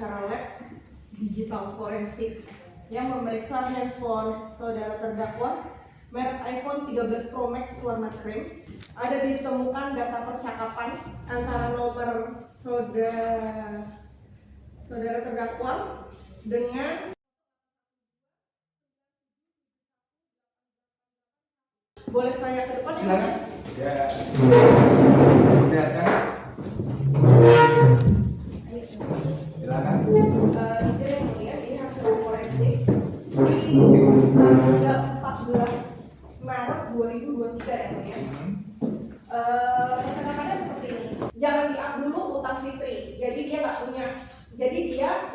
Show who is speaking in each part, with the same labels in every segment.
Speaker 1: acara lab digital forensik yang memeriksa handphone saudara terdakwa merek iPhone 13 Pro Max warna krem. Ada ditemukan data percakapan antara nomor saudara terdakwa dengan boleh saya ke depan ya?
Speaker 2: Ya. Silakan. Silakan.
Speaker 1: Izin yang mulia, ini hasil forensik di tanggal 14 Maret 2023 ya mulia. Katakannya seperti ini, jangan di-up dulu utang Fitri, jadi dia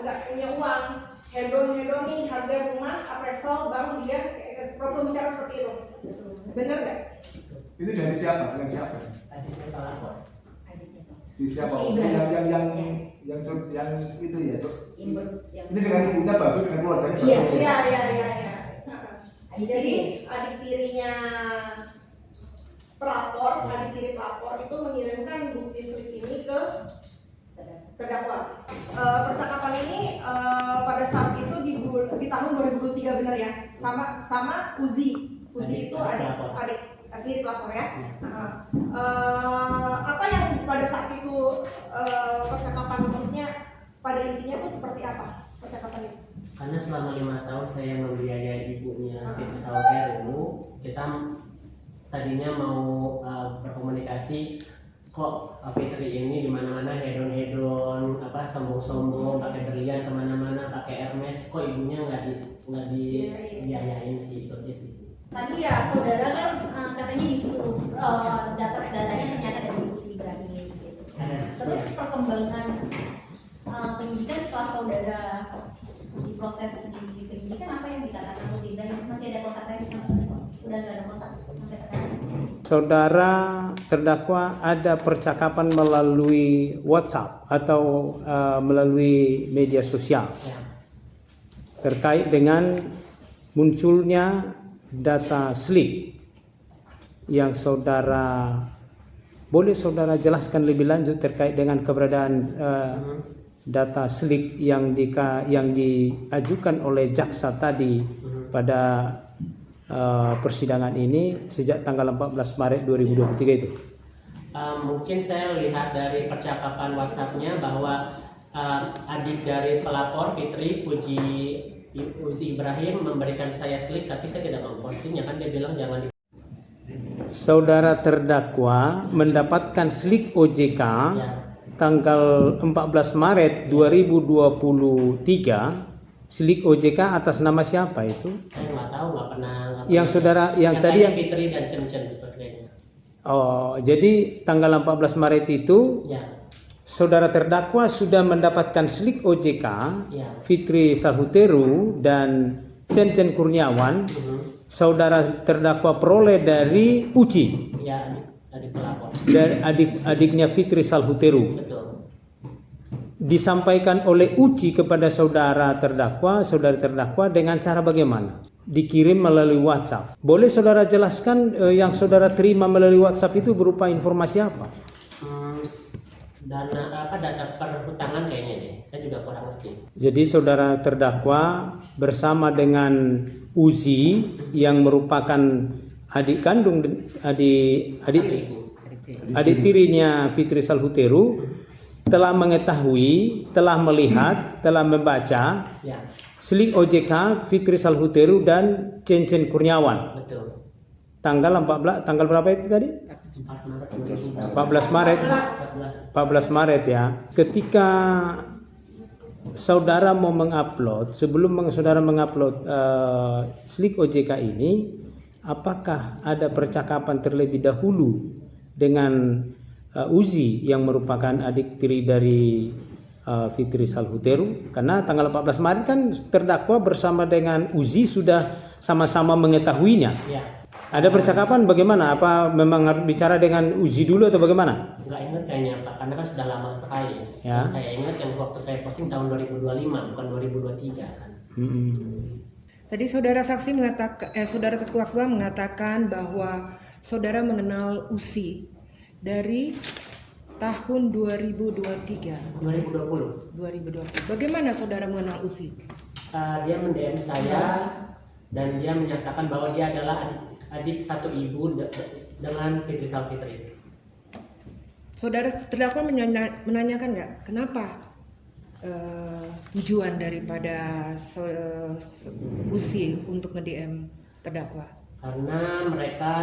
Speaker 1: nggak punya uang, hedon-hedonin harga rumah, appraisal, baru dia pembicara seperti itu. Bener nggak?
Speaker 2: Itu dari siapa? Dengan siapa?
Speaker 3: Adiknya pelapor.
Speaker 2: Si siapa?
Speaker 4: Si
Speaker 2: yang itu ya.
Speaker 4: Yang
Speaker 2: Ini dengan ibunya bagus, dengan keluarganya bagus.
Speaker 1: Iya. Jadi adik tirinya pelapor, adik tiri pelapor itu mengirimkan bukti slip ini ke terdakwa. Percakapan ini pada saat itu di tahun 2023 benar ya, sama Uzi itu adik tiri pelapor ya. Apa yang pada saat itu percakapan, maksudnya pada intinya itu seperti apa percakapan itu?
Speaker 3: Karena selama 5 tahun saya membiayai ibunya Fitri Salhuteru, kita tadinya mau berkomunikasi, kok Fitri ini di mana-mana hedon-hedon, sombong-sombong, pakai berlian kemana-mana, pakai Hermes, kok ibunya nggak dibiayain sih, itu aja sih.
Speaker 4: tadi ya saudara kan katanya disuruh dapat datanya ternyata dari si Ibrahim gitu. Terus perkembangan penyidikan setelah saudara diproses di penyidikan, apa yang dikatakan si Ibrahim? Masih ada kontak lagi sama saudara? Udah nggak ada kontak sampai sekarang?
Speaker 5: Saudara terdakwa ada percakapan melalui WhatsApp atau melalui media sosial terkait dengan munculnya data slip yang boleh saudara jelaskan lebih lanjut terkait dengan keberadaan data slip yang diajukan oleh jaksa tadi pada persidangan ini sejak tanggal 14 Maret 2023 itu?
Speaker 3: Mungkin saya lihat dari percakapan WhatsApp-nya bahwa adik dari pelapor Fitri Uzi Ibrahim memberikan saya slip, tapi saya tidak mempostingnya, kan dia bilang jangan di...
Speaker 5: Saudara terdakwa mendapatkan slip OJK tanggal 14 Maret 2023. Slip OJK atas nama siapa itu?
Speaker 3: Saya nggak tahu, nggak pernah.
Speaker 5: Yang saudara yang tadi yang
Speaker 3: Fitri dan Cen sepertinya.
Speaker 5: Oh, jadi tanggal 14 Maret itu saudara terdakwa sudah mendapatkan slip OJK Fitri Salhuteru dan Cen Kurniawan. Saudara terdakwa peroleh dari Uci.
Speaker 3: Ya, adik pelapor.
Speaker 5: Dan adiknya Fitri Salhuteru.
Speaker 3: Betul.
Speaker 5: Disampaikan oleh Uci kepada saudara terdakwa dengan cara bagaimana? Dikirim melalui WhatsApp. Boleh saudara jelaskan yang saudara terima melalui WhatsApp itu berupa informasi apa?
Speaker 3: Data perhutangan kayaknya deh. Saya juga kurang ngerti.
Speaker 5: Jadi saudara terdakwa bersama dengan Uzi yang merupakan adik tirinya Fitri Salhuteru telah mengetahui, telah melihat, telah membaca slip OJK Fitri Salhuteru dan Cen Kurniawan.
Speaker 3: Betul.
Speaker 5: Tanggal berapa itu tadi? 14 Maret ya. Ketika saudara mau mengupload, sebelum saudara mengupload slip OJK ini, apakah ada percakapan terlebih dahulu dengan Uzi yang merupakan adik tiri dari Fitri Salhuteru? Karena tanggal 14 Maret kan terdakwa bersama dengan Uzi sudah sama-sama mengetahuinya. Ada percakapan bagaimana? Apa memang harus bicara dengan Uzi dulu atau bagaimana?
Speaker 3: Nggak ingat kayaknya Pak, karena kan sudah lama sekali.
Speaker 5: Ya.
Speaker 3: Saya ingat yang waktu saya posting tahun 2025, bukan 2023 kan.
Speaker 6: Tadi saudara saksi mengatakan, saudara terdakwa mengatakan bahwa saudara mengenal Uzi dari tahun 2023.
Speaker 3: 2020.
Speaker 6: 2020. Bagaimana saudara mengenal Usi?
Speaker 3: Dia mendm saya dan dia menyatakan bahwa dia adalah adik satu ibu dengan Fitri Salfitri.
Speaker 6: Saudara terdakwa menanyakan nggak kenapa tujuan daripada Usi untuk nge-DM terdakwa?
Speaker 3: Karena mereka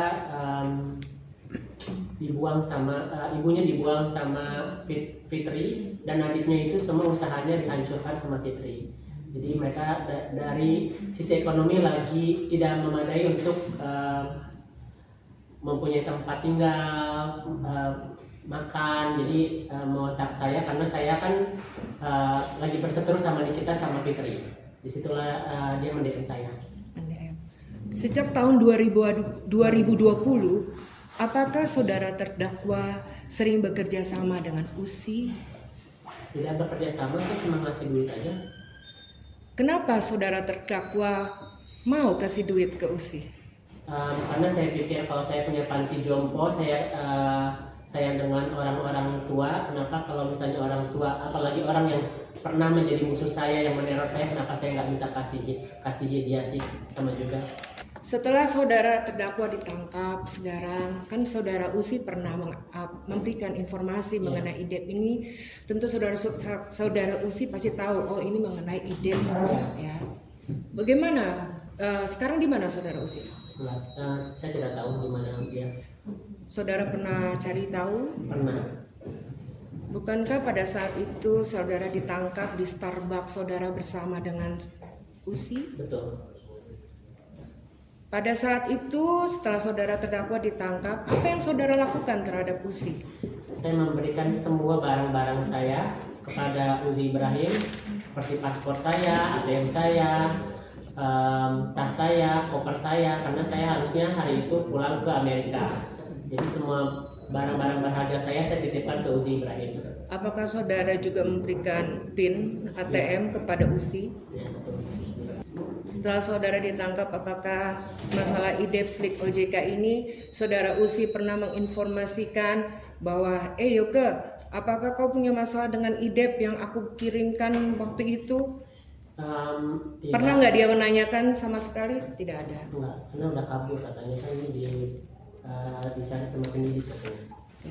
Speaker 3: ibunya dibuang sama Fitri dan adiknya itu semua usahanya dihancurkan sama Fitri. Jadi mereka dari sisi ekonomi lagi tidak memadai untuk mempunyai tempat tinggal, makan. Jadi mengontak saya karena saya kan lagi berseteru sama Nikita sama Fitri. Disitulah dia mendm saya.
Speaker 6: Sejak tahun 2020, apakah saudara terdakwa sering bekerja sama dengan Usi?
Speaker 3: Tidak bekerja sama, saya cuma ngasih duit aja.
Speaker 6: Kenapa saudara terdakwa mau kasih duit ke Usi?
Speaker 3: Karena saya pikir kalau saya punya panti jompo, saya dengan orang-orang tua. Kenapa kalau misalnya orang tua, apalagi orang yang pernah menjadi musuh saya, yang meneror saya, kenapa saya nggak bisa kasih dia sih sama juga.
Speaker 6: Setelah saudara terdakwa ditangkap sekarang, kan saudara Usi pernah memberikan informasi mengenai IDEP ini. Tentu saudara Usi pasti tahu, oh ini mengenai IDEP ya. Bagaimana? Sekarang di mana saudara Usi?
Speaker 3: Saya tidak tahu di mana dia.
Speaker 6: Saudara pernah cari tahu?
Speaker 3: Pernah.
Speaker 6: Bukankah pada saat itu saudara ditangkap di Starbucks saudara bersama dengan Usi?
Speaker 3: Betul.
Speaker 6: Pada saat itu setelah saudara terdakwa ditangkap, apa yang saudara lakukan terhadap Usi?
Speaker 3: Saya memberikan semua barang-barang saya kepada Uzi Ibrahim, seperti paspor saya, ATM saya, tas saya, koper saya, karena saya harusnya hari itu pulang ke Amerika. Jadi semua barang-barang berharga saya titipkan ke Uzi Ibrahim.
Speaker 6: Apakah saudara juga memberikan PIN ATM kepada Usi?
Speaker 3: Ya, betul.
Speaker 6: Setelah saudara ditangkap, apakah masalah IDEP Slik OJK ini saudara Usi pernah menginformasikan bahwa Yoke, apakah kau punya masalah dengan IDEP yang aku kirimkan waktu itu? Pernah nggak dia menanyakan sama sekali? Tidak ada.
Speaker 3: Enggak, karena udah kabur katanya kan dicari sama penyidik katanya.
Speaker 6: Oke.